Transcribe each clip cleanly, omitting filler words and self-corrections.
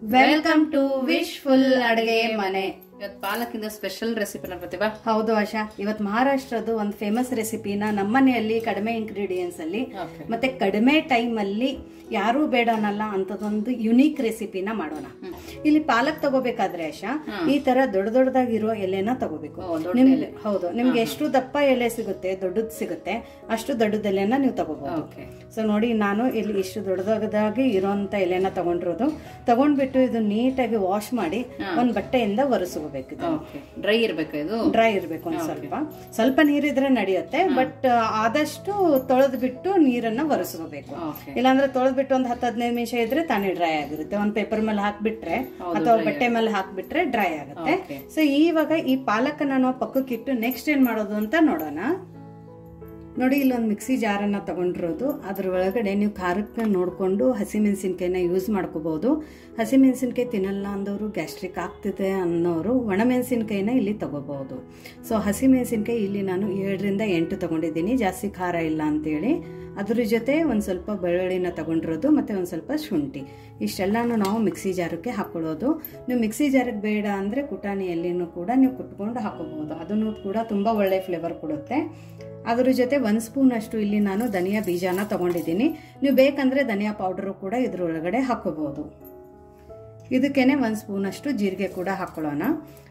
Welcome to wishful ಅಡುಗೆ ಮನೆ. ಇವತ್ತು ಪಾಲಕಿಂದ ಸ್ಪೆಷಲ್ ರೆಸಿಪಿ ಪ್ರತಿಭಾ. ಹೌದು ಆಶಾ, ಇವತ್ತು ಮಹಾರಾಷ್ಟ್ರದ್ದು ಒಂದು ಫೇಮಸ್ ರೆಸಿಪಿನ ನಮ್ಮನೆಯಲ್ಲಿ ಕಡಿಮೆ ಇಂಗ್ರೀಡಿಯೆಂಟ್ಸ್ ಅಲ್ಲಿ ಮತ್ತೆ ಕಡಿಮೆ ಟೈಮ್ ಅಲ್ಲಿ ಯಾರು ಬೇಡ ಅನ್ನಲ್ಲ ಅಂತದೊಂದು ಯುನೀಕ್ ರೆಸಿಪಿನ ಮಾಡೋಣ. ಇಲ್ಲಿ ಪಾಲಕ್ ತಗೋಬೇಕಾದ್ರೆ ಆಶಾ ಈ ತರ ದೊಡ್ಡ ದೊಡ್ಡದಾಗಿರೋ ಎಲೆನ ತಗೋಬೇಕು. ಹೌದು, ನಿಮ್ಗೆ ಎಷ್ಟು ದಪ್ಪ ಎಲೆ ಸಿಗುತ್ತೆ, ದೊಡ್ಡದ್ ಸಿಗುತ್ತೆ, ಅಷ್ಟು ದೊಡ್ಡದ ಎಲೆನ ನೀವು ತಗೋಬಹುದು. ಸೊ ನೋಡಿ, ನಾನು ಇಲ್ಲಿ ಇಷ್ಟು ದೊಡ್ಡದಾಗಿ ಇರೋಂತ ಎಲೆನ ತಗೊಂಡಿರೋದು. ತಗೊಂಡ್ಬಿಟ್ಟು ಇದು ನೀಟಾಗಿ ವಾಶ್ ಮಾಡಿ ಒಂದ್ ಬಟ್ಟೆಯಿಂದ ಒರೆಸ್ಕೋಬೇಕು. ಡ್ರೈ ಇರ್ಬೇಕು, ಇದು ಡ್ರೈ ಇರ್ಬೇಕು. ಒಂದ್ ಸ್ವಲ್ಪ ನೀರಿದ್ರೆ ನಡೆಯುತ್ತೆ, ಬಟ್ ಆದಷ್ಟು ತೊಳೆದ್ ಬಿಟ್ಟು ನೀರನ್ನ ಒರೆಸ್ಕೋಬೇಕು. ಇಲ್ಲಾಂದ್ರೆ ತೊಳೆದ್ಬಿಟ್ಟು ಒಂದ್ 10-15 ನಿಮಿಷ ಇದ್ರೆ ತಾನೇ ಡ್ರೈ ಆಗಿರುತ್ತೆ. ಒಂದ್ ಪೇಪರ್ ಮೇಲೆ ಹಾಕ್ಬಿಟ್ರೆ ಅಥವಾ ಬಟ್ಟೆ ಮೇಲೆ ಹಾಕ್ಬಿಟ್ರೆ ಡ್ರೈ ಆಗುತ್ತೆ. ಸೊ ಇವಾಗ ಈ ಪಾಲಕನ್ನ ನಾವು ಪಕ್ಕಕ್ಕಿಟ್ಟು ನೆಕ್ಸ್ಟ್ ಏನ್ ಮಾಡೋದು ಅಂತ ನೋಡೋಣ. ನೋಡಿ, ಇಲ್ಲೊಂದು ಮಿಕ್ಸಿ ಜಾರನ್ನ ತಗೊಂಡಿರೋದು. ಅದ್ರ ಒಳಗಡೆ ನೀವು ಖಾರಕ್ಕೆ ನೋಡ್ಕೊಂಡು ಹಸಿಮೆಣಸಿನ್ಕಾಯಿನ ಯೂಸ್ ಮಾಡ್ಕೋಬಹುದು. ಹಸಿಮೆಣಸಿನ್ಕಾಯಿ ತಿನ್ನಲ್ಲ ಅಂದವರು, ಗ್ಯಾಸ್ಟ್ರಿಕ್ ಆಗ್ತಿದೆ ಅನ್ನೋರು ಒಣಮೆಣಸಿನ್ಕಾಯಿನ ಇಲ್ಲಿ ತಗೋಬಹುದು. ಸೊ ಹಸಿಮೆಣಸಿನ್ಕಾಯಿ ಇಲ್ಲಿ ನಾನು 7ರಿಂದ 8 ತಗೊಂಡಿದ್ದೀನಿ, ಜಾಸ್ತಿ ಖಾರ ಇಲ್ಲ ಅಂತೇಳಿ. ಅದ್ರ ಜೊತೆ ಒಂದ್ ಸ್ವಲ್ಪ ಬೆಳ್ಳುಳ್ಳಿನ ತಗೊಂಡಿರೋದು, ಮತ್ತೆ ಒಂದ್ ಸ್ವಲ್ಪ ಶುಂಠಿ. ಇಷ್ಟೆಲ್ಲಾನು ನಾವು ಮಿಕ್ಸಿ ಜಾರಕ್ಕೆ ಹಾಕೊಳ್ಳೋದು. ನೀವು ಮಿಕ್ಸಿ ಜಾರಕ್ಕೆ ಬೇಡ ಅಂದ್ರೆ ಕುಟಾಣಿಯಲ್ಲಿನೂ ಕೂಡ ನೀವು ಕುಟ್ಕೊಂಡು ಹಾಕೋಬಹುದು. ಅದನ್ನು ಕೂಡ ತುಂಬಾ ಒಳ್ಳೆ ಫ್ಲೇವರ್ ಕೊಡುತ್ತೆ. ಅದ್ರ ಜೊತೆ 1 ಸ್ಪೂನ್ ಅಷ್ಟು ಇಲ್ಲಿ ನಾನು ಧನಿಯಾ ಬೀಜನ ತಗೊಂಡಿದ್ದೀನಿ. ನೀವು ಬೇಕಂದ್ರೆ ಧನಿಯಾ ಪೌಡರ್ ಕೂಡ ಇದ್ರೊಳಗಡೆ ಹಾಕೋಬಹುದು. ಇದಕ್ಕೇನೆ 1 ಸ್ಪೂನ್ ಅಷ್ಟು ಜೀರಿಗೆ ಕೂಡ ಹಾಕೊಳ್ಳೋಣ.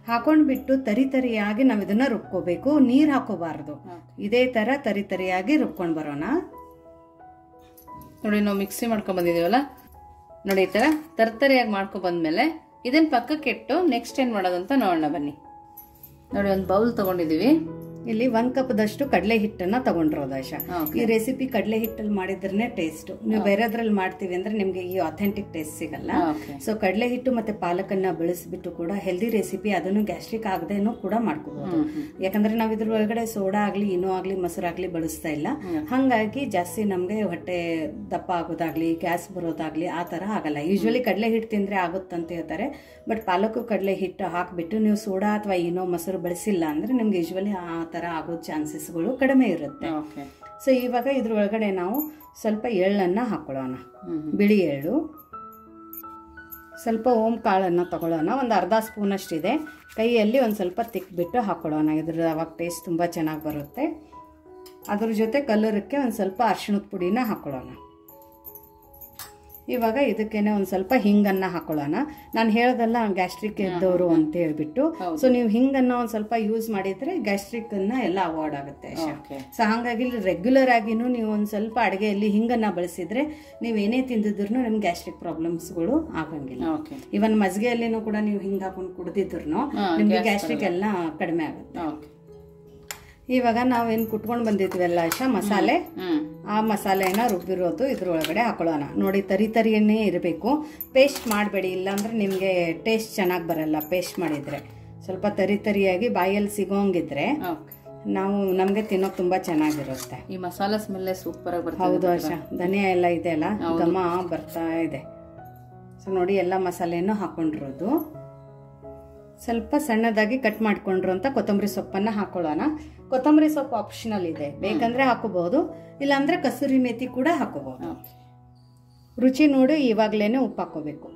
ಹಾಕೊಂಡ್ಬಿಟ್ಟು ತರಿಯಾಗಿ ನಾವ್ ಇದನ್ನ ರುಬ್ಕೋಬೇಕು, ನೀರ್ ಹಾಕೋಬಾರ್ದು. ಇದೇ ತರ ತರಿಯಾಗಿ ರುಬ್ಕೊಂಡ್ ಬರೋಣ. ನೋಡಿ, ನಾವು ಮಿಕ್ಸಿ ಮಾಡ್ಕೊಂಡ್ ಬಂದಿದೀವಲ್ಲ, ನೋಡಿ ಈ ತರ ತರ್ತರಿಯಾಗಿ ಮಾಡ್ಕೊಂಡ್ ಬಂದ್ಮೇಲೆ ಇದನ್ನ ಪಕ್ಕಕ್ಕೆ ಇಟ್ಟು ನೆಕ್ಸ್ಟ್ ಏನ್ ಮಾಡೋದಂತ ನೋಡೋಣ ಬನ್ನಿ. ನೋಡಿ, ಒಂದು ಬೌಲ್ ತಗೊಂಡಿದೀವಿ. ಇಲ್ಲಿ 1 ಕಪ್ದಷ್ಟು ಕಡಲೆ ಹಿಟ್ಟನ್ನ ತಗೊಂಡಿರೋದು ಆಶಾ. ಈ ರೆಸಿಪಿ ಕಡಲೆ ಹಿಟ್ಟಲ್ಲಿ ಮಾಡಿದ್ರೇನೆ ಟೇಸ್ಟ್. ನೀವು ಬೇರೆದ್ರಲ್ಲಿ ಮಾಡ್ತೀವಿ ಅಂದ್ರೆ ನಿಮ್ಗೆ ಈ ಅಥೆಂಟಿಕ್ ಟೇಸ್ಟ್ ಸಿಗಲ್ಲ. ಸೊ ಕಡಲೆ ಹಿಟ್ಟು ಮತ್ತೆ ಪಾಲಕನ್ನ ಬೆಳೆಸ್ಬಿಟ್ಟು ಕೂಡ ಹೆಲ್ದಿ ರೆಸಿಪಿ, ಅದನ್ನು ಗ್ಯಾಸ್ಟ್ರಿಕ್ ಆಗದೇನು ಕೂಡ ಮಾಡ್ಕೋಬಹುದು. ಯಾಕಂದ್ರೆ ನಾವ್ ಇದ್ರ ಒಳಗಡೆ ಸೋಡಾ ಆಗ್ಲಿ, ಇನೋ ಆಗ್ಲಿ, ಮೊಸರಾಗ್ಲಿ ಬಳಸ್ತಾ ಇಲ್ಲ. ಹಂಗಾಗಿ ಜಾಸ್ತಿ ನಮ್ಗೆ ಹೊಟ್ಟೆ ದಪ್ಪ ಆಗೋದಾಗ್ಲಿ, ಗ್ಯಾಸ್ ಬರೋದಾಗ್ಲಿ ಆ ತರ ಆಗಲ್ಲ. ಯೂಶುವಲಿ ಕಡಲೆ ಹಿಟ್ಟು ತಿಂದ್ರೆ ಆಗುತ್ತಂತ ಹೇಳ್ತಾರೆ, ಬಟ್ ಪಾಲಕು ಕಡಲೆ ಹಿಟ್ಟು ಹಾಕ್ಬಿಟ್ಟು ನೀವು ಸೋಡಾ ಅಥವಾ ಇನೋ ಮೊಸರು ಬಳಸಿಲ್ಲ ಅಂದ್ರೆ ನಿಮ್ಗೆ ಯೂಶುವಲಿ ಆ ತರ ಆಗೋ ಚಾನ್ಸಸ್ಗಳು ಕಡಿಮೆ ಇರುತ್ತೆ. ಸೊ ಇವಾಗ ಇದ್ರೊಳಗಡೆ ನಾವು ಸ್ವಲ್ಪ ಎಳ್ಳನ್ನ ಹಾಕೊಳ್ಳೋಣ, ಬಿಳಿ ಎಳ್ಳು. ಸ್ವಲ್ಪ ಓಂ ಕಾಳನ್ನ ತಗೊಳ್ಳೋಣ, ಒಂದು ಅರ್ಧ ಸ್ಪೂನ್ ಅಷ್ಟಿದೆ. ಕೈಯಲ್ಲಿ ಒಂದ್ ಸ್ವಲ್ಪ ತಿಕ್ಬಿಟ್ಟು ಹಾಕೊಳ್ಳೋಣ, ಇದ್ರ ಅವಾಗ ಟೇಸ್ಟ್ ತುಂಬಾ ಚೆನ್ನಾಗಿ ಬರುತ್ತೆ. ಅದ್ರ ಜೊತೆ ಕಲರಕ್ಕೆ ಒಂದ್ ಸ್ವಲ್ಪ ಅರಿಶಿಣದ ಪುಡಿನ ಹಾಕೊಳ್ಳೋಣ. ಇವಾಗ ಇದಕ್ಕೇನೆ ಒಂದ್ ಸ್ವಲ್ಪ ಹಿಂಗನ್ನ ಹಾಕೊಳ್ಳೋಣ. ನಾನು ಹೇಳೋದಲ್ಲ ಗ್ಯಾಸ್ಟ್ರಿಕ್ ಇದ್ದವರು ಅಂತ ಹೇಳ್ಬಿಟ್ಟು. ಸೊ ನೀವು ಹಿಂಗನ್ನ ಒಂದ್ ಸ್ವಲ್ಪ ಯೂಸ್ ಮಾಡಿದ್ರೆ ಗ್ಯಾಸ್ಟ್ರಿಕ್ ಅನ್ನ ಎಲ್ಲ ಅವಾಯ್ಡ್ ಆಗುತ್ತೆ. ಸೊ ಹಾಗಾಗಿ ರೆಗ್ಯುಲರ್ ಆಗಿನೂ ನೀವು ಒಂದ್ ಸ್ವಲ್ಪ ಅಡಿಗೆಯಲ್ಲಿ ಹಿಂಗನ್ನ ಬಳಸಿದ್ರೆ ನೀವ್ ಏನೇ ತಿಂದಿದ್ರು ನಿಮ್ಗೆ ಗ್ಯಾಸ್ಟ್ರಿಕ್ ಪ್ರಾಬ್ಲಮ್ಸ್ಗಳು ಆಗಂಗಿಲ್ಲ. ಇವನ್ ಮಜ್ಗೆಯಲ್ಲಿನೂ ಕೂಡ ನೀವು ಹಿಂಗ್ ಹಾಕೊಂಡು ಕುಡ್ದಿದ್ರು ನಿಮ್ಗೆ ಗ್ಯಾಸ್ಟ್ರಿಕ್ ಎಲ್ಲ ಕಡಿಮೆ ಆಗುತ್ತೆ. ಇವಾಗ ನಾವೇನ್ ಕುಟ್ಕೊಂಡ್ ಬಂದಿದ್ವಲ್ಲ ಆಶಾ ಮಸಾಲೆ, ಆ ಮಸಾಲೆನ ರುಬ್ಬಿರೋದು ಇದ್ರೊಳಗಡೆ ಹಾಕೊಳ್ಳೋಣ. ನೋಡಿ, ತರಿಯನ್ನೇ ಇರಬೇಕು, ಪೇಸ್ಟ್ ಮಾಡಬೇಡಿ, ಇಲ್ಲಾಂದ್ರೆ ನಿಮ್ಗೆ ಟೇಸ್ಟ್ ಚೆನ್ನಾಗಿ ಬರಲ್ಲ. ಪೇಸ್ಟ್ ಮಾಡಿದ್ರೆ ಸ್ವಲ್ಪ ತರಿಯಾಗಿ ಬಾಯಲ್ಲಿ ಸಿಗೋಂಗಿದ್ರೆ ನಮ್ಗೆ ತಿನ್ನೋಕ್ ತುಂಬಾ ಚೆನ್ನಾಗಿರುತ್ತೆ. ಈ ಮಸಾಲಾ ಸ್ಮೆಲ್ ಸೂಪರ್ ಆಗಿ ಬರುತ್ತೆ. ಹೌದು ಆಶಾ, ಧನಿಯಾ ಎಲ್ಲ ಇದೆ ಅಲ್ಲ, ಘಮ ಬರ್ತಾ ಇದೆ. ಸೊ ನೋಡಿ, ಎಲ್ಲ ಮಸಾಲೆಯನ್ನು ಹಾಕೊಂಡಿರೋದು. ಸ್ವಲ್ಪ ಸಣ್ಣದಾಗಿ ಕಟ್ ಮಾಡ್ಕೊಂಡಿರುವಂತ ಕೊತ್ತಂಬರಿ ಸೊಪ್ಪನ್ನ ಹಾಕೊಳ್ಳೋಣ. ಕೊತ್ತಂಬರಿ ಸೊಪ್ಪು ಆಪ್ಷನಲ್ ಇದೆ, ಬೇಕಂದ್ರೆ ಹಾಕೋಬಹುದು, ಇಲ್ಲಾಂದ್ರೆ ಕಸೂರಿ ಮೇಥಿ ಕೂಡ ಹಾಕೋಬಹುದು. ರುಚಿ ನೋಡಿ ಇವಾಗ್ಲೇನೆ ಉಪ್ಪು ಹಾಕೋಬೇಕು,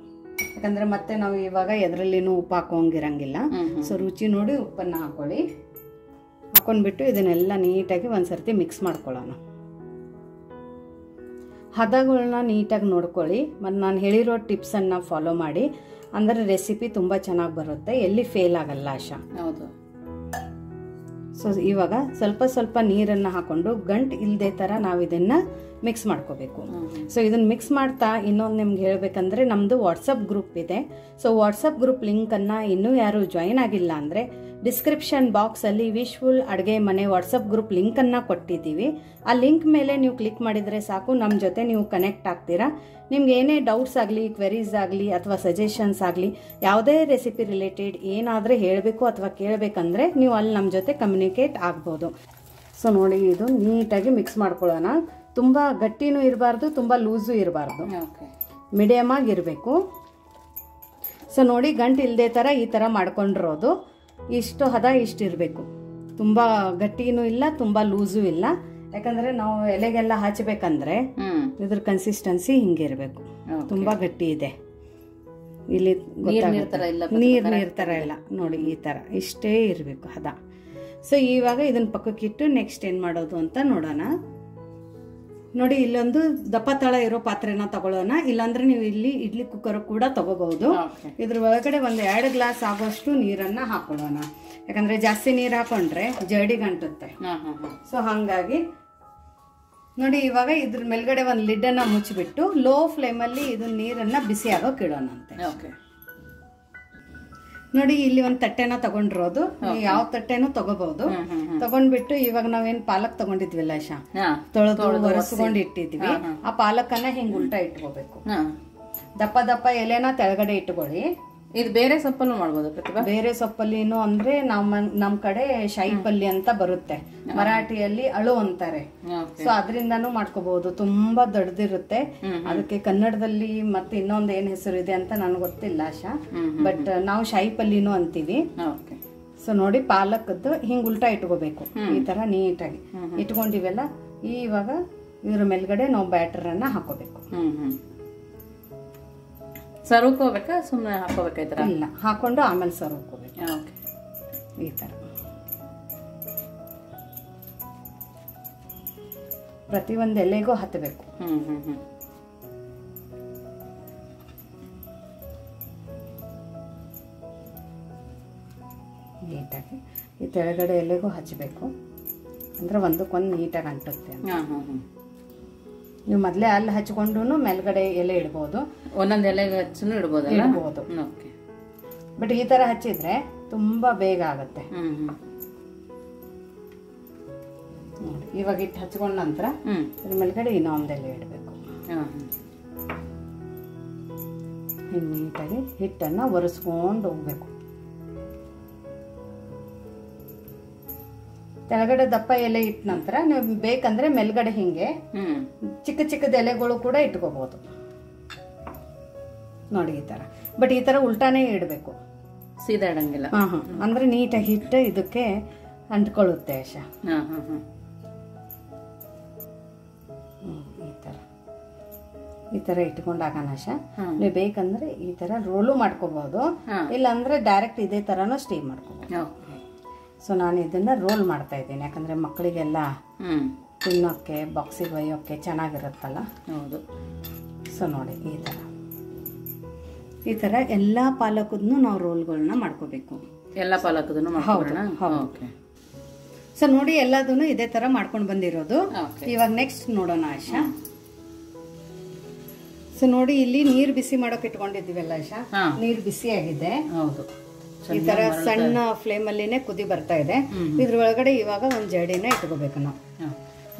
ಯಾಕಂದ್ರೆ ಮತ್ತೆ ನಾವು ಇವಾಗ ಎದ್ರಲ್ಲಿನೂ ಉಪ್ಪು ಹಾಕೋಂಗಿರಂಗಿಲ್ಲ. ಸೊ ರುಚಿ ನೋಡಿ ಉಪ್ಪನ್ನ ಹಾಕೊಳ್ಳಿ. ಹಾಕೊಂಡ್ಬಿಟ್ಟು ಇದನ್ನೆಲ್ಲ ನೀಟಾಗಿ ಒಂದ್ಸರ್ತಿ ಮಿಕ್ಸ್ ಮಾಡ್ಕೊಳ್ಳೋಣ. ಹದಗಳನ್ನ ನೀಟಾಗಿ ನೋಡ್ಕೊಳ್ಳಿ, ಮತ್ತು ನಾನು ಹೇಳಿರೋ ಟಿಪ್ಸ್ ಅನ್ನ ಫಾಲೋ ಮಾಡಿ, ಅಂದ್ರೆ ರೆಸಿಪಿ ತುಂಬಾ ಚೆನ್ನಾಗಿ ಬರುತ್ತೆ, ಎಲ್ಲಿ ಫೇಲ್ ಆಗಲ್ಲ ಆಶಾ. ಹೌದು. ಸೊ ಇವಾಗ ಸ್ವಲ್ಪ ಸ್ವಲ್ಪ ನೀರನ್ನ ಹಾಕೊಂಡು ಗಂಟು ಇಲ್ದೇ ತರ ನಾವು ಇದನ್ನ ಮಿಕ್ಸ್ ಮಾಡ್ಕೋಬೇಕು. ಸೊ ಇದನ್ನ ಮಿಕ್ಸ್ ಮಾಡ್ತಾ ಇನ್ನೊಂದು ನಿಮ್ಗೆ ಹೇಳ್ಬೇಕಂದ್ರೆ, ನಮ್ದು ವಾಟ್ಸಪ್ ಗ್ರೂಪ್ ಇದೆ. ಸೊ ವಾಟ್ಸಪ್ ಗ್ರೂಪ್ ಲಿಂಕ್ ಅನ್ನ ಇನ್ನೂ ಯಾರು ಜಾಯಿನ್ ಆಗಿಲ್ಲ ಅಂದ್ರೆ ಡಿಸ್ಕ್ರಿಪ್ಷನ್ ಬಾಕ್ಸ್ ಅಲ್ಲಿ ವಿಶ್ಫುಲ್ ಅಡುಗೆ ಮನೆ ವಾಟ್ಸಪ್ ಗ್ರೂಪ್ ಲಿಂಕ್ ಅನ್ನ ಕೊಟ್ಟಿದ್ದೀವಿ. ಆ ಲಿಂಕ್ ಮೇಲೆ ನೀವು ಕ್ಲಿಕ್ ಮಾಡಿದ್ರೆ ಸಾಕು, ನಮ್ಮ ಜೊತೆ ನೀವು ಕನೆಕ್ಟ್ ಆಗ್ತೀರಾ. ನಿಮ್ಗೆ ಏನೇ ಡೌಟ್ಸ್ ಆಗಲಿ, ಕ್ವೆರೀಸ್ ಆಗಲಿ, ಅಥವಾ ಸಜೆಷನ್ಸ್ ಆಗಲಿ, ಯಾವುದೇ ರೆಸಿಪಿ ರಿಲೇಟೆಡ್ ಏನಾದರೂ ಹೇಳಬೇಕು ಅಥವಾ ಕೇಳಬೇಕಂದ್ರೆ ನೀವು ಅಲ್ಲಿ ನಮ್ಮ ಜೊತೆ ಕಮ್ಯುನಿಕೇಟ್ ಆಗ್ಬೋದು. ಸೊ ನೋಡಿ, ಇದು ನೀಟಾಗಿ ಮಿಕ್ಸ್ ಮಾಡ್ಕೊಳ್ಳೋಣ. ತುಂಬಾ ಗಟ್ಟಿನೂ ಇರಬಾರ್ದು, ತುಂಬಾ ಲೂಸು ಇರಬಾರ್ದು, ಮೀಡಿಯಮ್ ಆಗಿರಬೇಕು. ಸೊ ನೋಡಿ, ಗಂಟು ಇಲ್ಲದೆ ಥರ ಈ ಥರ ಮಾಡ್ಕೊಂಡಿರೋದು. ಇಷ್ಟು ಹದ ಇಷ್ಟಿರಬೇಕು, ತುಂಬಾ ಗಟ್ಟಿನೂ ಇಲ್ಲ, ತುಂಬಾ ಲೂಸು ಇಲ್ಲ. ಯಾಕಂದ್ರೆ ನಾವು ಎಲೆಗೆಲ್ಲ ಹಚ್ಚಬೇಕಂದ್ರೆ ಇದ್ರ ಕನ್ಸಿಸ್ಟೆನ್ಸಿ ಹಿಂಗಿರ್ಬೇಕು. ತುಂಬಾ ಗಟ್ಟಿ ಇದೆ. ಇಲ್ಲಿ ನೀರ್ ತರ ಇಲ್ಲ, ನೀರ್ ತರ ಇಲ್ಲ ನೋಡಿ, ಈ ತರ ಇಷ್ಟೇ ಇರಬೇಕು ಹದ. ಸೊ ಇವಾಗ ಇದನ್ನ ಪಕ್ಕಕ್ಕೆ ಇಟ್ಟು ನೆಕ್ಸ್ಟ್ ಏನ್ ಮಾಡೋದು ಅಂತ ನೋಡೋಣ. ನೋಡಿ ಇಲ್ಲೊಂದು ದಪ್ಪ ತಳ ಇರೋ ಪಾತ್ರೆನ ತಗೊಳ್ಳೋಣ, ಇಲ್ಲಾಂದ್ರೆ ನೀವು ಇಲ್ಲಿ ಇಡ್ಲಿ ಕುಕ್ಕರ್ ಕೂಡ ತಗೋಬಹುದು. ಇದ್ರ ಒಳಗಡೆ ಒಂದು 2 ಗ್ಲಾಸ್ ಆಗುವಷ್ಟು ನೀರನ್ನ ಹಾಕೊಳ್ಳೋಣ, ಯಾಕಂದ್ರೆ ಜಾಸ್ತಿ ನೀರ್ ಹಾಕೊಂಡ್ರೆ ಜಡಿಗೆ ಅಂಟುತ್ತೆ. ಸೊ ಹಂಗಾಗಿ ನೋಡಿ ಇವಾಗ ಇದ್ರ ಮೇಲ್ಗಡೆ ಒಂದು ಲಿಡ್ ಅನ್ನ ಮುಚ್ಚಿಬಿಟ್ಟು ಲೋ ಫ್ಲೇಮ್ ಅಲ್ಲಿ ಇದನ್ನ ನೀರನ್ನ ಬಿಸಿ ಆಗೋಕೆ ಇಡೋಣಂತೆ. ನೋಡಿ ಇಲ್ಲಿ ಒಂದು ತಟ್ಟೆನ ತಗೊಂಡಿರೋದು, ಯಾವ ತಟ್ಟೆನೂ ತಗೋಬಹುದು. ತಗೊಂಡ್ಬಿಟ್ಟು ಇವಾಗ ನಾವೇನ್ ಪಾಲಕ್ ತಗೊಂಡಿದ್ವಿಲ್ಲ ಆಶಾ, ತೊಳೆದು ಒರೆಸ್ಕೊಂಡು ಇಟ್ಟಿದ್ವಿ, ಆ ಪಾಲಕನ್ನ ಹಿಂಗ್ ಉಲ್ಟಾ ಇಟ್ಕೋಬೇಕು. ದಪ್ಪ ದಪ್ಪ ಎಲೆನ ತೆಳಗಡೆ ಇಟ್ಕೊಳ್ಳಿ. ಇದು ಬೇರೆ ಸೊಪ್ಪಲ್ಲೂ ಮಾಡ್ಬೋದು ಪ್ರತಿಭಾ? ಬೇರೆ ಸೊಪ್ಪಲ್ಲಿನೂ ಅಂದ್ರೆ ನಮ್ ಕಡೆ ಶಾಯಿ ಪಲ್ಯ ಅಂತ ಬರುತ್ತೆ, ಮರಾಠಿಯಲ್ಲಿ ಅಳು ಅಂತಾರೆ. ಸೊ ಅದರಿಂದಾನು ಮಾಡ್ಕೋಬಹುದು, ತುಂಬಾ ದೊಡ್ಡದಿರುತ್ತೆ. ಅದಕ್ಕೆ ಕನ್ನಡದಲ್ಲಿ ಮತ್ತೆ ಇನ್ನೊಂದ್ ಏನ್ ಹೆಸರು ಇದೆ ಅಂತ ನನ್ಗೆ ಗೊತ್ತಿಲ್ಲ ಆಶಾ, ಬಟ್ ನಾವು ಶಾಯಿ ಪಲ್ಯನೂ ಅಂತೀವಿ. ಸೊ ನೋಡಿ ಪಾಲಕದ್ದು ಹಿಂಗ್ ಉಲ್ಟಾ ಇಟ್ಕೋಬೇಕು, ಈ ತರ ನೀಟಾಗಿ ಇಟ್ಕೊಂಡಿವೆಲ್ಲ. ಇವಾಗ ಇದ್ರ ಮೇಲ್ಗಡೆ ನಾವು ಬ್ಯಾಟರ್ ಅನ್ನ ಹಾಕೋಬೇಕು. ಸರ್ವ್ಕೋಬೇಕಾ ಸುಮ್ಮನೆ ಹಾಕೋಬೇಕಾ? ಈ ತರ ಇಲ್ಲ, ಹಾಕೊಂಡು ಆಮೇಲೆ ಸರ್ವ್ಕೋಬೇಕು. ಈ ತರ ಪ್ರತಿಯೊಂದು ಎಲೆಗೂ ಹತ್ತಬೇಕು. ನೀಟಾಗಿ ಈ ತೆಳಗಡೆ ಎಲೆಗೂ ಹಚ್ಚಬೇಕು, ಅಂದ್ರೆ ಒಂದಕ್ಕೊಂದು ನೀಟಾಗಿ ಅಂಟುತ್ತೆ. ನೀವು ಮೊದಲೇ ಅಲ್ಲಿ ಹಚ್ಕೊಂಡು ಮೇಲ್ಗಡೆ ಎಲೆ ಇಡ್ಬೋದು, ಒಂದೊಂದು ಎಲೆ ಹಚ್ಚಲು ಇಡ್ಬೋದು. ಬಟ್ ಈ ತರ ಹಚ್ಚಿದ್ರೆ ತುಂಬಾ ಬೇಗ ಆಗತ್ತೆ. ನೋಡಿ ಇವಾಗ ಇಟ್ಟು ಹಚ್ಕೊಂಡ ನಂತರ ಅದ್ರ ಮೇಲ್ಗಡೆ ಇನ್ನೊಂದು ಎಲೆ ಇಡಬೇಕು. ನೀಟಾಗಿ ಹಿಟ್ಟನ್ನ ಒರೆಸ್ಕೊಂಡು ಹೋಗ್ಬೇಕು. ತೆಳಗಡೆ ದಪ್ಪ ಎಲೆ ಇಟ್ಟ ನಂತರ ನೀವು ಬೇಕಂದ್ರೆ ಮೇಲ್ಗಡೆ ಹಿಂಗೆ ಚಿಕ್ಕ ಚಿಕ್ಕದ ಎಲೆಗಳು ಕೂಡ ಇಟ್ಕೋಬಹುದು. ನೋಡಿ ಈ ತರ, ಬಟ್ ಈ ತರ ಉಲ್ಟಾನೇ ಇಡಬೇಕು, ಸೀದಾ ಇಡಂಗಿಲ್ಲ. ಅಂದ್ರೆ ನೀಟಾಗಿ ಹಿಟ್ಟು ಇದಕ್ಕೆ ಅಂಟ್ಕೊಳ್ಳುತ್ತೆ ಆಶಾ. ಈ ತರ ಇಟ್ಕೊಂಡಾಗ ಆಶಾ, ನೀವು ಬೇಕಂದ್ರೆ ಈ ತರ ರೋಲು ಮಾಡ್ಕೋಬಹುದು, ಇಲ್ಲ ಅಂದ್ರೆ ಡೈರೆಕ್ಟ್ ಇದೇ ತರನು ಸ್ಟೀಮ್ ಮಾಡ್ಕೋಬಹುದು. ಸೊ ನಾನು ಇದನ್ನ ರೋಲ್ ಮಾಡ್ತಾ ಇದ್ದೀನಿ, ಯಾಕಂದ್ರೆ ಮಕ್ಕಳಿಗೆಲ್ಲ ತಿನ್ನೋಕ್ಕೆ ಬಾಕ್ಸಿಗೆ ಒಯ್ಯೋಕ್ಕೆ ಚೆನ್ನಾಗಿರುತ್ತಲ್ಲ. ಹೌದು. ಸೊ ನೋಡಿ ಈ ತರ ಎಲ್ಲಾ ಪಾಲಕದನ್ನು ನಾವು ರೋಲ್ಗಳನ್ನ ಮಾಡ್ಕೋಬೇಕು. ಎಲ್ಲಾ ಪಾಲಕದನ್ನು ಮಾಡ್ಕೊಳ್ಳೋಣ. ಸೊ ನೋಡಿ ಎಲ್ಲದನ್ನು ಇದೇ ತರ ಮಾಡ್ಕೊಂಡು ಬಂದಿರೋದು. ಇವಾಗ ನೆಕ್ಸ್ಟ್ ನೋಡೋಣ ಆಶಾ. ಸೊ ನೋಡಿ ಇಲ್ಲಿ ನೀರ್ ಬಿಸಿ ಮಾಡೋಕೆ ಇಟ್ಕೊಂಡಿದ್ದೀವಲ್ಲ ಆಶಾ, ನೀರ್ ಬಿಸಿ ಆಗಿದೆ. ಹೌದು. ಈ ತರ ಸಣ್ಣ ಫ್ಲೇಮ್ ಅಲ್ಲಿನೇ ಕುದಿ ಬರ್ತಾ ಇದೆ. ಇದ್ರ ಒಳಗಡೆ ಇವಾಗ ಒಂದ್ ಜಡಿನ ಇಟ್ಕೋಬೇಕು ನಾವು.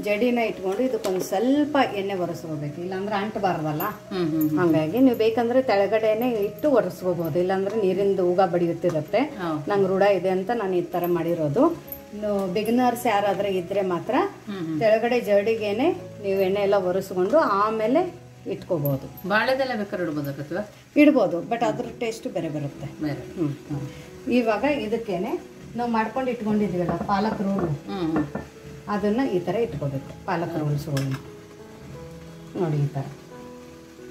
ಜಡಿನ ಇಟ್ಕೊಂಡು ಇದಕ್ಕೊಂದ್ ಸ್ವಲ್ಪ ಎಣ್ಣೆ ಒರೆಸ್ಕೋಬೇಕು, ಇಲ್ಲಾಂದ್ರೆ ಅಂಟಬಾರ್ದಲ್ಲ. ಹಂಗಾಗಿ ನೀವು ಬೇಕಂದ್ರೆ ತೆಳಗಡೆನೆ ಇಟ್ಟು ಒರೆಸ್ಕೋಬಹುದು, ಇಲ್ಲಾಂದ್ರೆ ನೀರಿಂದ ಹೂಗ ಬಡಿಯುತ್ತಿರುತ್ತೆ. ನಂಗೆ ರೂಢ ಇದೆ ಅಂತ ನಾನು ಈ ತರ ಮಾಡಿರೋದು. ಬಿಗಿನರ್ಸ್ ಯಾರಾದ್ರೆ ಇದ್ರೆ ಮಾತ್ರ ತೆಳಗಡೆ ಜಡಿಗೆನೆ ನೀವು ಎಣ್ಣೆ ಎಲ್ಲ ಒರೆಸ್ಕೊಂಡು ಆಮೇಲೆ ಇಟ್ಕೋಬಹುದು. ಬಾಳೆದೆಲ್ಲ ಬೇಕಾದ್ರೆ ಇಡ್ಬೋದು? ಇಡ್ಬೋದು, ಬಟ್ ಅದ್ರ ಟೇಸ್ಟ್ ಬೇರೆ ಬರುತ್ತೆ. ಇವಾಗ ಇದಕ್ಕೇನೆ ನಾವು ಮಾಡ್ಕೊಂಡು ಇಟ್ಕೊಂಡಿದೀವಲ್ಲ ಪಾಲಕ್ ರೋಲ್, ಅದನ್ನ ಈ ತರ ಇಟ್ಕೋಬೇಕು. ಪಾಲಕ್ ರೋಲ್ಸ್ ನೋಡಿ ಈ ತರ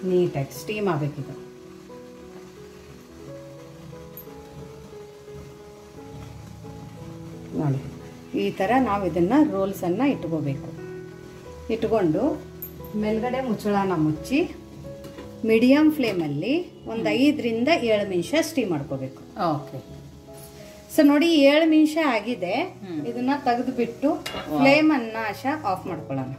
ನೀಟಾಗಿ ಸ್ಟೀಮ್ ಆಗ್ಬೇಕಿದು. ನೋಡಿ ಈ ತರ ನಾವು ಇದನ್ನ ರೋಲ್ಸ್ ಅನ್ನ ಇಟ್ಕೋಬೇಕು. ಇಟ್ಕೊಂಡು ಮೇಲ್ಗಡೆ ಮುಚ್ಚಳನ ಮುಚ್ಚಿ ಮೀಡಿಯಂ ಫ್ಲೇಮಲ್ಲಿ ಒಂದು 5 ರಿಂದ 7 ನಿಮಿಷ ಸ್ಟೀಮ್ ಮಾಡ್ಕೋಬೇಕು. ಸೊ ನೋಡಿ 7 ನಿಮಿಷ ಆಗಿದೆ, ಇದನ್ನ ತೆಗೆದು ಬಿಟ್ಟು ಫ್ಲೇಮ್ ಅನ್ನ ಆಶಾ ಆಫ್ ಮಾಡ್ಕೊಳ್ಳೋಣ.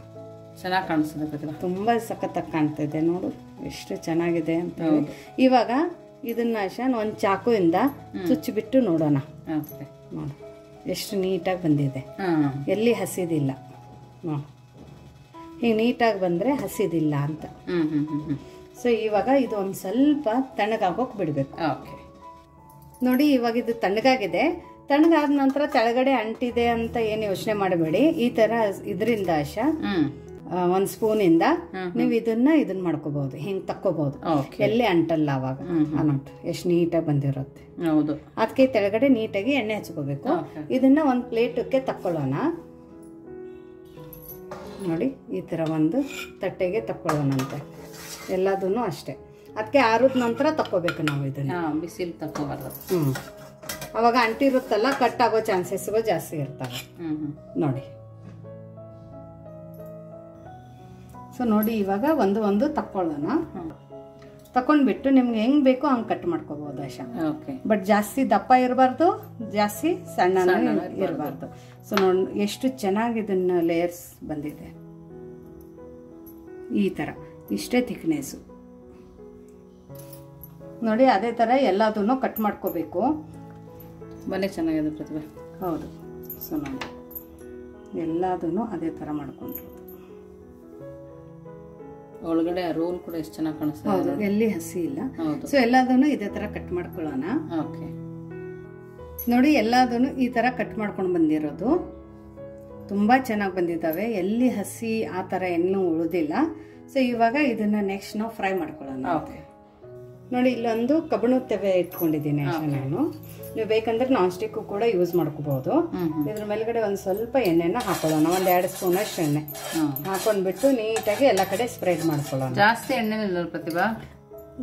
ಚೆನ್ನಾಗಿ ಕಾಣಿಸ್ತದೆ, ತುಂಬಾ ಸಖತ್ತಾಗಿ ಕಾಣ್ತಿದೆ ನೋಡು ಎಷ್ಟು ಚೆನ್ನಾಗಿದೆ ಅಂತ. ಇವಾಗ ಇದನ್ನ ಆಶಾ ಒಂದು ಚಾಕುವಿಂದ ಚುಚ್ಚಿಬಿಟ್ಟು ನೋಡೋಣ. ನೋಡಿ ಎಷ್ಟು ನೀಟಾಗಿ ಬಂದಿದೆ, ಎಲ್ಲಿ ಹಸಿದಿಲ್ಲ. ನೋಡಿ ಹೀಗೆ ನೀಟಾಗಿ ಬಂದ್ರೆ ಹಸಿದಿಲ್ಲ ಅಂತ. ಸೊ ಇವಾಗ ಇದು ಒಂದು ಸ್ವಲ್ಪ ತಣ್ಣಗಾಗೋಕೆ ಬಿಡಬೇಕು. ನೋಡಿ ಇವಾಗ ಇದು ತಣ್ಣಗಾಗಿದೆ. ತಣ್ಣಗಾದ ನಂತರ ಕೆಳಗಡೆ ಅಂಟಿದೆ ಅಂತ ಏನು ಯೋಚನೆ ಮಾಡಬೇಡಿ. ಈ ತರ ಇದರಿಂದ ಆಶಾ ಒಂದ್ ಸ್ಪೂನ್ ಇಂದ ನೀವು ಇದನ್ನ ಮಾಡ್ಕೋಬಹುದು, ಹಿಂಗ್ ತಕ್ಕೋಬಹುದು, ಎಲ್ಲಿ ಅಂಟಲ್ಲ. ಅವಾಗ ಅನ್ನಟ್ಟು ಎಷ್ಟು ನೀಟಾಗಿ ಬಂದಿರುತ್ತೆ. ಅದಕ್ಕೆ ತೆಳಗಡೆ ನೀಟಾಗಿ ಎಣ್ಣೆ ಹಚ್ಕೋಬೇಕು. ಇದನ್ನ ಒಂದ್ ಪ್ಲೇಟಕ್ಕೆ ತಕ್ಕೊಳ್ಳೋಣ. ನೋಡಿ ಈ ತರ ಒಂದು ತಟ್ಟೆಗೆ ತಕ್ಕೊಳ್ಳೋಣಂತೆ. ಎಲ್ಲದನ್ನು ಅಷ್ಟೇ ಅದಕ್ಕೆ ಆರಿದ ನಂತರ ತಕ್ಕೋಬೇಕು ನಾವು ಇದನ್ನ. ಬಿಸಿಲು ತಕ್ಕೋಬಾರ್ದು. ಅವಾಗ ಅಂಟಿರುತ್ತಲ್ಲ, ಕಟ್ ಆಗೋ ಚಾನ್ಸಸ್ ಜಾಸ್ತಿ ಇರ್ತವೆ. ನೋಡಿ. ಸೊ ನೋಡಿ, ಇವಾಗ ಒಂದು ತಕ್ಕೊಳ್ಳೋಣ. ತಕೊಂಡ್ಬಿಟ್ಟು ನಿಮ್ಗೆ ಹೆಂಗ್ ಬೇಕೋ ಹಂಗ್ ಕಟ್ ಮಾಡ್ಕೋಬಹುದು ಆಶಾ. ಬಟ್ ಜಾಸ್ತಿ ದಪ್ಪ ಇರಬಾರ್ದು, ಜಾಸ್ತಿ ಸಣ್ಣ ಇರಬಾರ್ದು. ಸೊ ನೋಡಿ ಎಷ್ಟು ಚೆನ್ನಾಗಿ ಇದನ್ನ ಲೇಯರ್ಸ್ ಬಂದಿದೆ. ಈ ತರ ಇಷ್ಟೇ ಥಿಕ್ನೆಸ್ ನೋಡಿ. ಅದೇ ತರ ಎಲ್ಲದನ್ನು ಕಟ್ ಮಾಡ್ಕೋಬೇಕು. ತುಂಬಾನೇ ಚೆನ್ನಾಗಿದೆ ಪ್ರತಿಭಾ. ಹೌದು. ಸೊ ನೋಡಿ, ಎಲ್ಲದನ್ನು ಅದೇ ತರ ಮಾಡ್ಕೊಂಡ್ರು. ಒಳಗಡೆ ರೋಲ್ ಕೂಡ ಎಷ್ಟು ಚೆನ್ನಾಗಿ ಕಾಣಿಸ್ತಾ ಇದೆ. ಹೌದು, ಎಲ್ಲಿ ಹಸಿ ಇಲ್ಲ. ಸೊ ಎಲ್ಲದನ್ನು ಇದೇ ತರ ಕಟ್ ಮಾಡ್ಕೊಳ್ಳೋಣ. ನೋಡಿ, ಎಲ್ಲದನ್ನು ಈ ತರ ಕಟ್ ಮಾಡ್ಕೊಂಡು ಬಂದಿರೋದು ತುಂಬಾ ಚೆನ್ನಾಗಿ ಬಂದಿದ್ದಾವೆ. ಎಲ್ಲಿ ಹಸಿ ಆ ತರ ಏನೂ ಉಳಿದಿಲ್ಲ. ಸೊ ಇವಾಗ ಇದನ್ನ ನೆಕ್ಸ್ಟ್ ನಾವು ಫ್ರೈ ಮಾಡ್ಕೊಳ್ಳೋಣ. ನೋಡಿ, ಇಲ್ಲೊಂದು ಕಬ್ಬಣ ತವೆ ಇಟ್ಕೊಂಡಿದ್ದೀನಿ ನಾನು. ನೀವು ಬೇಕಂದ್ರೆ ನಾನ್ ಸ್ಟಿಕ್ ಕೂಡ ಯೂಸ್ ಮಾಡ್ಕೋಬಹುದು. ಇದ್ರ ಮೇಲ್ಗಡೆ ಒಂದ್ ಸ್ವಲ್ಪ ಎಣ್ಣೆನ ಹಾಕೊಳ್ಳೋಣ. 1-2 ಸ್ಪೂನ್ ಅಷ್ಟು ಎಣ್ಣೆ ಹಾಕೊಂಡ್ಬಿಟ್ಟು ನೀಟಾಗಿ ಎಲ್ಲ ಕಡೆ ಸ್ಪ್ರೆಡ್ ಮಾಡ್ಕೊಳ್ಳೋಣ. ಜಾಸ್ತಿ ಎಣ್ಣೆ ಇಲ್ಲ ಪ್ರತಿಭಾ,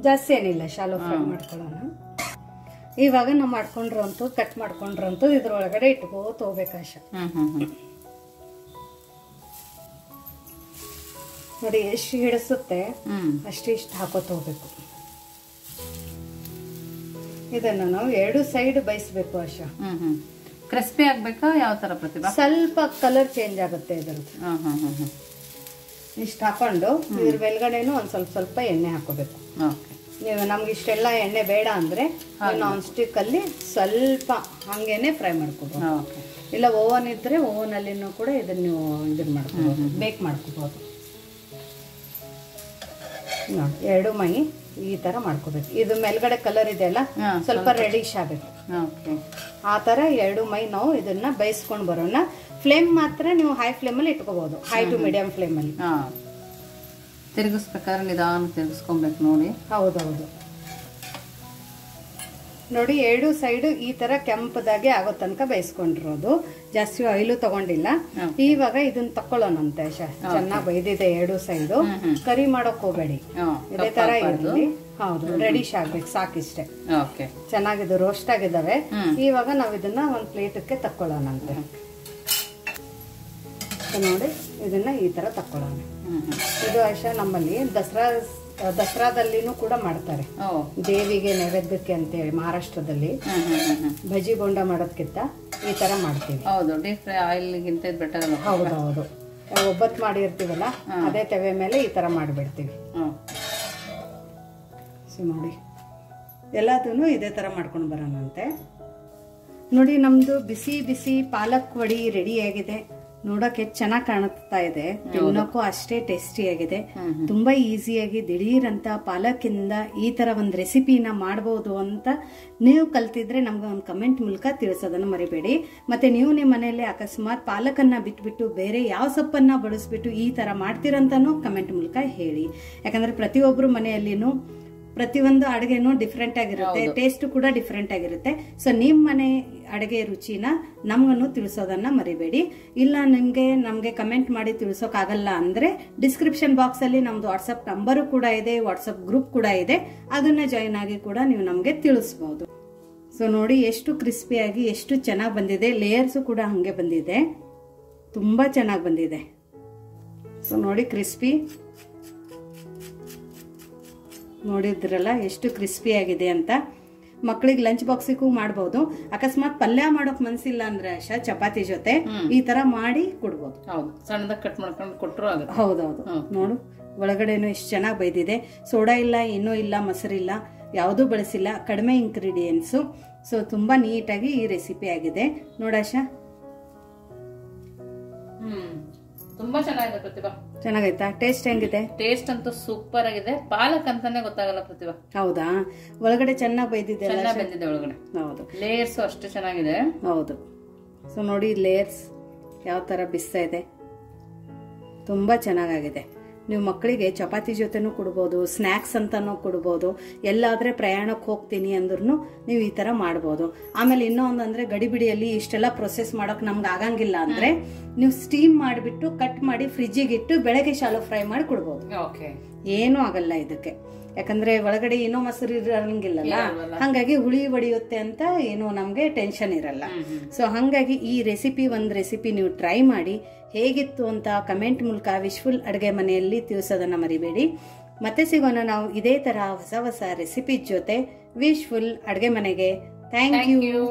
ಜಾಸ್ತಿ ಏನಿಲ್ಲ, ಶಾಲೋ ಫ್ರೈ ಮಾಡ್ಕೊಳ್ಳೋಣ. ಇವಾಗ ನಾವು ಮಾಡ್ಕೊಂಡ್ರಂತೂ ಕಟ್ ಮಾಡ್ಕೊಂಡ್ರಂತೂ ಇದ್ರೊಳಗಡೆ ಇಟ್ಕೋತ ಹೋಗ್ಬೇಕಾಶ. ನೋಡಿ, ಎಷ್ಟು ಹಿಡಿಸುತ್ತೆ ಅಷ್ಟಿಷ್ಟು ಹಾಕೋತ ಹೋಗ್ಬೇಕು. ಇದನ್ನ ನಾವು 2 ಸೈಡ್ ಬಯಸ್ಬೇಕು ಆಶಾ. ಕ್ರಿಸ್ಪಿ ಆಗ್ಬೇಕಾ ಯಾವ ತರ ಪ್ರತಿಭಾ? ಸ್ವಲ್ಪ ಕಲರ್ ಚೇಂಜ್ ಆಗುತ್ತೆ ಇದ್ರದ್ದು. ಇಷ್ಟು ಹಾಕೊಂಡು ಇದ್ರ ಮೇಲ್ಗಡೆನು ಒಂದ್ ಸ್ವಲ್ಪ ಎಣ್ಣೆ ಹಾಕೋಬೇಕು. ನೀವು ನಮ್ಗೆ ಇಷ್ಟೆಲ್ಲ ಎಣ್ಣೆ ಬೇಡ ಅಂದ್ರೆ ನಾನ್ ಸ್ಟಿಕ್ ಅಲ್ಲಿ ಸ್ವಲ್ಪ ಹಂಗೇನೆ ಫ್ರೈ ಮಾಡ್ಕೋಬಹುದು. ಇಲ್ಲ ಓವನ್ ಇದ್ರೆ ಓವನ್ ಅಲ್ಲಿನೂ ಕೂಡ ಇದನ್ನ ನೀವು ಇದನ್ನ ಮಾಡ್ಕೋಬಹುದು, ಬೇಕ್ ಮಾಡ್ಕೋಬಹುದು. ನೋಡಿ, 2 ಮೈ ಈ ತರ ಮಾಡ್ಕೋಬೇಕು. ಇದು ಮೇಲ್ಗಡೆ ಕಲರ್ ಇದೆಯಲ್ಲ, ಸ್ವಲ್ಪ ರೆಡಿಶ್ ಆಗಬೇಕು. ಆ ತರ 2 ಮೈ ನಾವು ಇದನ್ನ ಬೇಯಿಸ್ಕೊಂಡ್ ಬರೋಣ. ಫ್ಲೇಮ್ ಮಾತ್ರ ನೀವು ಹೈ ಫ್ಲೇಮ್ ಅಲ್ಲಿ ಇಟ್ಕೋಬಹುದು, ಹೈ ಟು ಮೀಡಿಯಂ ಫ್ಲೇಮ್ ಅಲ್ಲಿ. ತಿರುಗಿಸ್ಬೇಕಾದ್ರೆ ನಿಧಾನ ತಿರುಗಿಸ್ಕೊಬೇಕು ನೋಡಿ. ಹೌದೌದು. ನೋಡಿ, 2 ಸೈಡ್ ಈ ತರ ಕೆಂಪದಾಗೆ ಆಗೋ ತನಕ ಬೇಯಿಸ್ಕೊಂಡಿರೋದು. ಜಾಸ್ತಿ ಆಯಿಲು ತಗೊಂಡಿಲ್ಲ. ಇವಾಗ ಇದನ್ನ ತಕೊಳ್ಳೋಣಂತೆ. ಚೆನ್ನಾಗಿ ಬೈದಿದೆ 2 ಸೈಡ್. ಕರಿ ಮಾಡಕ್ ಹೋಗ್ಬೇಡಿ, ಇದೇ ತರ ಇರಲಿ. ಹೌದು, ರೆಡಿಶ್ ಆಗ್ಬೇಕು, ಸಾಕಿಷ್ಟೇ. ಚೆನ್ನಾಗಿದ್ದು ರೋಸ್ಟ್ ಆಗಿದ್ದಾವೆ. ಇವಾಗ ನಾವ್ ಇದನ್ನ ಒಂದ್ ಪ್ಲೇಟಕ್ಕೆ ತಕ್ಕೊಳ್ಳೋಣಂತೆ. ನೋಡಿ, ಇದನ್ನ ಈ ತರ ತಕ್ಕೊಳ್ಳೋಣ. ಇದು ಆಶಾ ನಮ್ಮಲ್ಲಿ ದಸರಾದಲ್ಲಿನೂ ಕೂಡ ಮಾಡ್ತಾರೆ, ದೇವಿಗೆ ನೈವೇದ್ಯಕ್ಕೆ ಅಂತೇಳಿ. ಮಹಾರಾಷ್ಟ್ರದಲ್ಲಿ ಬಜ್ಜಿ ಬೋಂಡ ಮಾಡೋದಕ್ಕಿಂತ ಈ ತರ ಮಾಡ್ತೀವಿ. ಹೌದು, ಡೀಪ್ ಫ್ರೈ ಆಯಿಲ್ಗಿಂತ ಬೆಟರ್. ಹೌದೌದು. ಒಬ್ಬತ್ತು ಮಾಡಿರ್ತೀವಲ್ಲ, ಅದೇ ತವೆ ಮೇಲೆ ಈ ತರ ಮಾಡಿಬಿಡ್ತೀವಿ. ಸೊ ನೋಡಿ, ಎಲ್ಲದನ್ನು ಇದೇ ತರ ಮಾಡ್ಕೊಂಡು ಬರೋಣಂತೆ. ನೋಡಿ, ನಮ್ದು ಬಿಸಿ ಬಿಸಿ ಪಾಲಕ್ ವಡಿ ರೆಡಿ ಆಗಿದೆ. ನೋಡಕ್ಕೆ ಚೆನ್ನಾಗಿ ಕಾಣುತ್ತಾ ಇದೆ, ತಿನ್ನೋಕ್ಕೂ ಅಷ್ಟೇ ಟೇಸ್ಟಿ ಆಗಿದೆ. ತುಂಬಾ ಈಸಿಯಾಗಿ ದಿಢೀರಂತ ಪಾಲಕ್ಕಿಂದ ಈ ತರ ಒಂದ್ ರೆಸಿಪಿನ ಮಾಡಬಹುದು ಅಂತ ನೀವು ಕಲ್ತಿದ್ರೆ ನಮ್ಗೆ ಒಂದು ಕಮೆಂಟ್ ಮೂಲಕ ತಿಳಿಸೋದನ್ನ ಮರಿಬೇಡಿ. ಮತ್ತೆ ನೀವು ನಿಮ್ಮ ಮನೆಯಲ್ಲಿ ಅಕಸ್ಮಾತ್ ಪಾಲಕನ್ನ ಬಿಟ್ಬಿಟ್ಟು ಬೇರೆ ಯಾವ ಸೊಪ್ಪನ್ನ ಬಳಸ್ಬಿಟ್ಟು ಈ ತರ ಮಾಡ್ತೀರಂತಾನು ಕಮೆಂಟ್ ಮೂಲಕ ಹೇಳಿ. ಯಾಕಂದ್ರೆ ಪ್ರತಿಯೊಬ್ರು ಮನೆಯಲ್ಲಿನೂ ಪ್ರತಿಯೊಂದು ಅಡುಗೆನೂ ಡಿಫ್ರೆಂಟ್ ಆಗಿರುತ್ತೆ, ಟೇಸ್ಟ್ ಕೂಡ ಡಿಫ್ರೆಂಟ್ ಆಗಿರುತ್ತೆ. ಸೊ ನಿಮ್ಮ ಮನೆ ಅಡುಗೆ ರುಚಿನ ನಮ್ಗನ್ನು ತಿಳಿಸೋದನ್ನ ಮರಿಬೇಡಿ. ಇಲ್ಲ ನಮ್ಗೆ ಕಮೆಂಟ್ ಮಾಡಿ ತಿಳಿಸೋಕ್ಕಾಗಲ್ಲ ಅಂದ್ರೆ ಡಿಸ್ಕ್ರಿಪ್ಷನ್ ಬಾಕ್ಸ್ ಅಲ್ಲಿ ನಮ್ದು ವಾಟ್ಸಪ್ ನಂಬರು ಕೂಡ ಇದೆ, ವಾಟ್ಸಪ್ ಗ್ರೂಪ್ ಕೂಡ ಇದೆ. ಅದನ್ನ ಜಾಯಿನ್ ಆಗಿ ಕೂಡ ನೀವು ನಮ್ಗೆ ತಿಳಿಸಬಹುದು. ಸೊ ನೋಡಿ, ಎಷ್ಟು ಕ್ರಿಸ್ಪಿಯಾಗಿ ಎಷ್ಟು ಚೆನ್ನಾಗಿ ಬಂದಿದೆ. ಲೇಯರ್ಸ್ ಕೂಡ ಹಂಗೆ ಬಂದಿದೆ, ತುಂಬಾ ಚೆನ್ನಾಗಿ ಬಂದಿದೆ. ಸೊ ನೋಡಿ, ಕ್ರಿಸ್ಪಿ ನೋಡಿದ್ರಲ್ಲ ಎಷ್ಟು ಕ್ರಿಸ್ಪಿ ಆಗಿದೆ ಅಂತ. ಮಕ್ಕಳಿಗೆ ಲಂಚ್ ಬಾಕ್ಸಿಗೂ ಮಾಡಬಹುದು. ಅಕಸ್ಮಾತ್ ಪಲ್ಯ ಮಾಡೋಕ್ ಮನ್ಸಿಲ್ಲ ಅಂದ್ರೆ ಚಪಾತಿ ಜೊತೆ ಈ ತರ ಮಾಡಿ ಕೊಡ್ಬೋದು. ಹೌದು, ಸಣ್ಣದಾಗಿ ಕಟ್ ಮಾಡ್ಕೊಂಡು ಕೊಟ್ಟರು ಆಗುತ್ತೆ. ಹೌದೌದು. ನೋಡು, ಒಳಗಡೆನು ಎಷ್ಟು ಚೆನ್ನಾಗಿ ಬೈದಿದೆ. ಸೋಡಾ ಇಲ್ಲ, ಏನೂ ಇಲ್ಲ, ಮೊಸರಿಲ್ಲ, ಯಾವುದೂ ಬಳಸಿಲ್ಲ, ಕಡಿಮೆ ಇಂಗ್ರೀಡಿಯೆಂಟ್ಸು. ಸೊ ತುಂಬಾ ನೀಟಾಗಿ ಈ ರೆಸಿಪಿ ಆಗಿದೆ ನೋಡಾಶಾ. ತುಂಬಾ ಚೆನ್ನಾಗಿದೆ ಪ್ರತಿಭಾ. ಚೆನ್ನಾಗೈತಾ? ಟೇಸ್ಟ್ ಹೆಂಗಿದೆ? ಟೇಸ್ಟ್ ಅಂತೂ ಸೂಪರ್ ಆಗಿದೆ. ಪಾಲಕ್ ಅಂತಾನೆ ಗೊತ್ತಾಗಲ್ಲ ಪ್ರತಿಭಾ. ಹೌದಾ? ಒಳಗಡೆ ಚೆನ್ನಾಗಿ ಬೈದಿದೆ, ಚೆನ್ನಾಗಿ ಬಂದಿದೆ ಒಳಗಡೆ. ಹೌದು, ಲೇಯರ್ಸ್ ಅಷ್ಟು ಚೆನ್ನಾಗಿದೆ. ಹೌದು. ಸೊ ನೋಡಿ, ಲೇಯರ್ಸ್ ಯಾವ ತರ ಬಿಸ್ತಾ ಇದೆ, ತುಂಬಾ ಚೆನ್ನಾಗಿದೆ. ನೀವು ಮಕ್ಕಳಿಗೆ ಚಪಾತಿ ಜೊತೆನೂ ಕೊಡ್ಬೋದು, ಸ್ನ್ಯಾಕ್ಸ್ ಅಂತಾನು ಕೊಡ್ಬೋದು. ಎಲ್ಲಾದ್ರೆ ಪ್ರಯಾಣಕ್ಕೆ ಹೋಗ್ತೀನಿ ಅಂದ್ರೂ ನೀವು ಈ ತರ ಮಾಡ್ಬೋದು. ಆಮೇಲೆ ಇನ್ನೊಂದಂದ್ರೆ ಗಡಿಬಿಡಿಯಲ್ಲಿ ಇಷ್ಟೆಲ್ಲ ಪ್ರೊಸೆಸ್ ಮಾಡೋಕೆ ನಮ್ಗೆ ಆಗಂಗಿಲ್ಲ ಅಂದ್ರೆ ನೀವು ಸ್ಟೀಮ್ ಮಾಡಿಬಿಟ್ಟು ಕಟ್ ಮಾಡಿ ಫ್ರಿಜ್ಜಿಗೆ ಇಟ್ಟು ಬೆಳಗ್ಗೆ ಶಾಲೋ ಫ್ರೈ ಮಾಡಿ ಕೊಡ್ಬೋದು. ಏನೂ ಆಗಲ್ಲ ಇದಕ್ಕೆ. ಯಾಕಂದ್ರೆ ಒಳಗಡೆ ಏನೋ ಮೊಸರು ಇರಂಗಿಲ್ಲಲ್ಲ, ಹಂಗಾಗಿ ಹುಳಿ ಒಡೆಯುತ್ತೆ ಅಂತ ಏನೋ ನಮ್ಗೆ ಟೆನ್ಷನ್ ಇರಲ್ಲ. ಸೊ ಹಂಗಾಗಿ ಈ ಒಂದ್ ರೆಸಿಪಿ ನೀವು ಟ್ರೈ ಮಾಡಿ ಹೇಗಿತ್ತು ಅಂತ ಕಮೆಂಟ್ ಮೂಲಕ ವಿಶ್ಫುಲ್ ಅಡುಗೆ ಮನೆಯಲ್ಲಿ ತಿಳಿಸೋದನ್ನ ಮರಿಬೇಡಿ. ಮತ್ತೆ ಸಿಗೋಣ ನಾವು ಇದೇ ತರ ಹೊಸ ಹೊಸ ರೆಸಿಪಿ ಜೊತೆ ವಿಶ್ಫುಲ್ ಅಡುಗೆ ಮನೆಗೆ. Thank you.